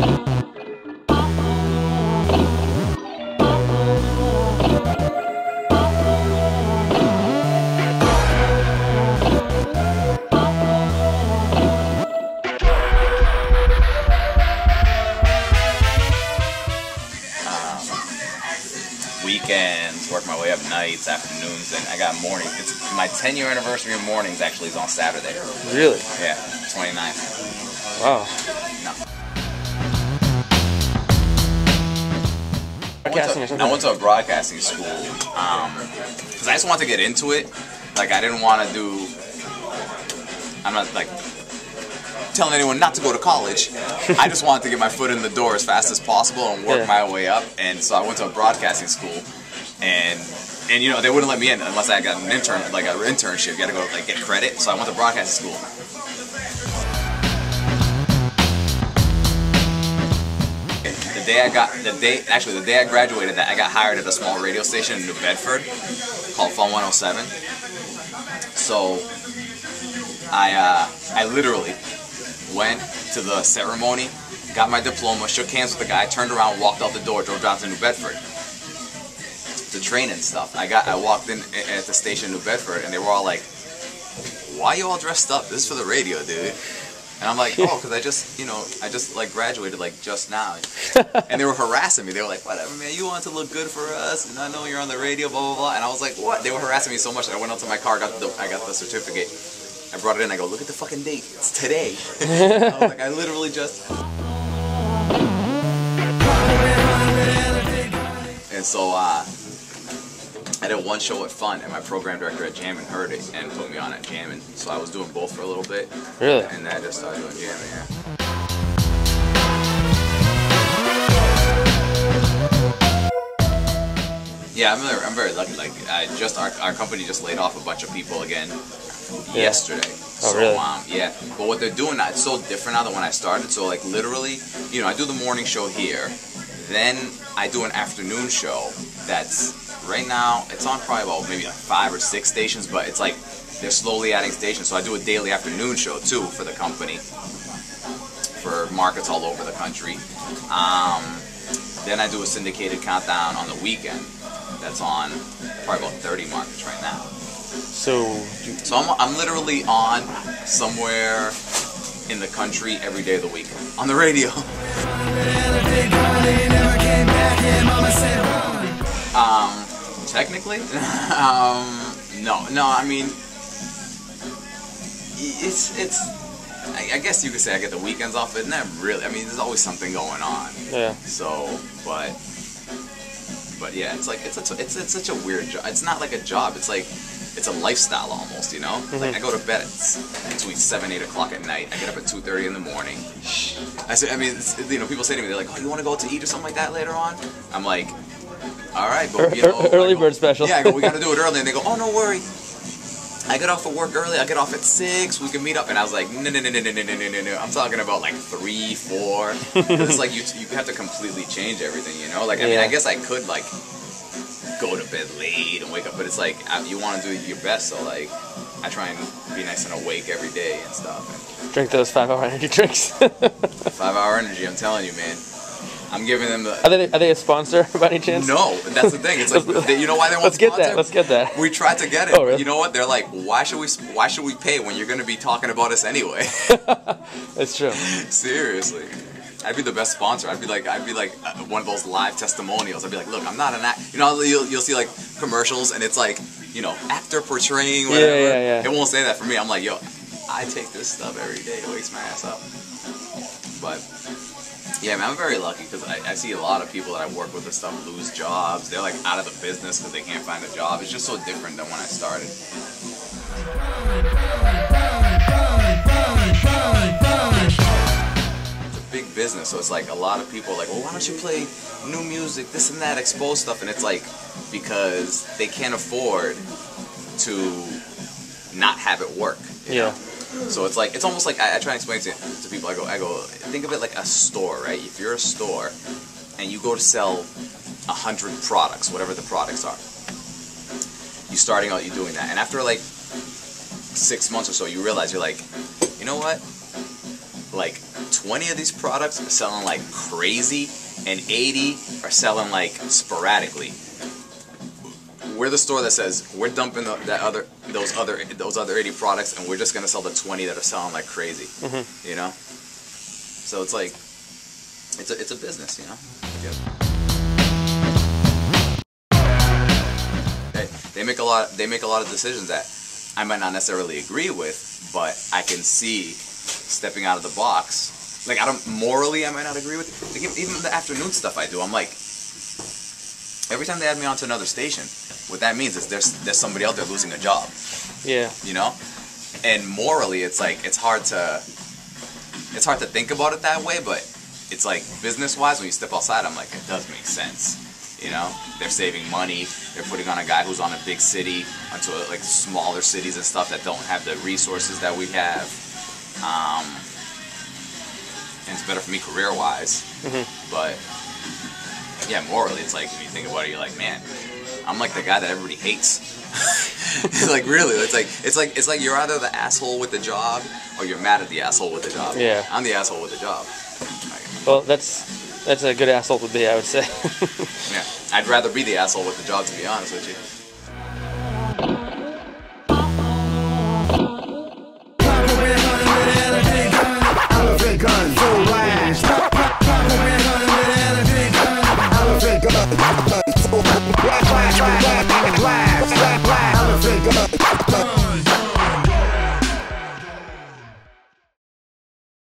Weekends, work my way up nights, afternoons, and I got mornings. It's my 10-year anniversary of mornings actually is on Saturday. Really? Yeah, 29th. Wow. No. Broadcasting or something? I went to a broadcasting school because I just wanted to get into it. Like I didn't want to do. I'm not like telling anyone not to go to college. I just wanted to get my foot in the door as fast as possible and work my way up. And so I went to a broadcasting school, and you know they wouldn't let me in unless I got an internship. You got to go like get credit. So I went to broadcasting school. The day I graduated, I got hired at a small radio station in New Bedford called Fun 107. So I literally went to the ceremony, got my diploma, shook hands with the guy, turned around, walked out the door, drove down to New Bedford to train and stuff. I walked in at the station in New Bedford, and they were all like, "Why you all dressed up? This is for the radio, dude." And I'm like, "Oh, because I just like graduated like just now." And they were harassing me. They were like, "Whatever, man, you want to look good for us, and I know you're on the radio, blah blah blah." And I was like, "What?" They were harassing me so much that I went out to my car, I got the certificate. I brought it in. I go, "Look at the fucking date. It's today." I was like, I literally just. And so I did one show at Fun, and my program director at JAMN heard it and put me on at JAMN. So I was doing both for a little bit. Really? And then I just started doing JAMN, yeah. Yeah, I'm very lucky. Like our company just laid off a bunch of people again yesterday. Oh, so, really? Yeah. But what they're doing now, it's so different now than when I started. So like literally, you know, I do the morning show here, then I do an afternoon show that's right now it's on probably about maybe like 5 or 6 stations, but it's like they're slowly adding stations. So I do a daily afternoon show too for the company, for markets all over the country. Then I do a syndicated countdown on the weekend. That's on probably about 30 markets right now. So I'm literally on somewhere in the country every day of the week on the radio. Technically, no. I mean, it's. I guess you could say I get the weekends off, but not really. I mean, there's always something going on. Yeah. So, but yeah, it's like it's such a weird job. It's not like a job. It's like it's a lifestyle almost, you know. Mm-hmm. Like I go to bed between 7, 8 o'clock at night. I get up at 2:30 in the morning. I mean, you know, people say to me, they're like, "Oh, you want to go out to eat or something like that later on?" I'm like, "All right, but you know, early bird special." Yeah, I go, "We got to do it early," and they go, "Oh, no worry. I get off of work early. I get off at 6. We can meet up." And I was like, "No. I'm talking about like 3, 4. It's like you have to completely change everything, you know. Like I mean, I guess I could like go to bed late and wake up, but it's like you want to do your best. So like, I try and be nice and awake every day and stuff. And drink those 5-hour energy drinks. 5-hour energy. I'm telling you, man. I'm giving them the. Are they a sponsor by any chance? No, that's the thing. It's like you know why they want sponsor? Let's get that. We tried to get it. Oh, really? But you know what? They're like, why should we pay when you're going to be talking about us anyway? That's true. Seriously, I'd be the best sponsor. I'd be like one of those live testimonials. I'd be like, look, I'm not an actor. You know, you'll see like commercials and it's like, you know, actor portraying whatever. Yeah. It won't say that for me. I'm like, yo, I take this stuff every day. It wakes my ass up. But. Yeah, man, I'm very lucky because I see a lot of people that I work with and stuff lose jobs. They're like out of the business because they can't find a job. It's just so different than when I started. It's a big business, so it's like a lot of people are like, well, why don't you play new music, this and that, expose stuff? And it's like because they can't afford to not have it work. You know? So it's like, it's almost like, I try and explain to people, I go, think of it like a store, right? If you're a store and you go to sell 100 products, whatever the products are, you're starting out, you're doing that. And after like 6 months or so, you realize you're like, you know what? Like, 20 of these products are selling like crazy, and 80 are selling like sporadically. We're the store that says we're dumping those other 80 products, and we're just gonna sell the 20 that are selling like crazy. You know, so it's like it's a business, you know. They make a lot of decisions that I might not necessarily agree with, but I can see stepping out of the box. Like, I might not agree with it. Like, even the afternoon stuff I do, I'm like, every time they add me onto another station, what that means is there's somebody out there losing a job. Yeah. You know? And morally, it's like, it's hard to think about it that way, but it's like, business-wise, when you step outside, I'm like, it does make sense. You know, they're saving money. They're putting on a guy who's on a big city onto like smaller cities and stuff that don't have the resources that we have. And it's better for me career-wise. But yeah, morally, it's like when you think about it, you're like, man, I'm like the guy that everybody hates. Like, really, it's like you're either the asshole with the job or you're mad at the asshole with the job. Yeah. I'm the asshole with the job. Well, that's a good asshole to be, I would say. Yeah, I'd rather be the asshole with the job, to be honest with you.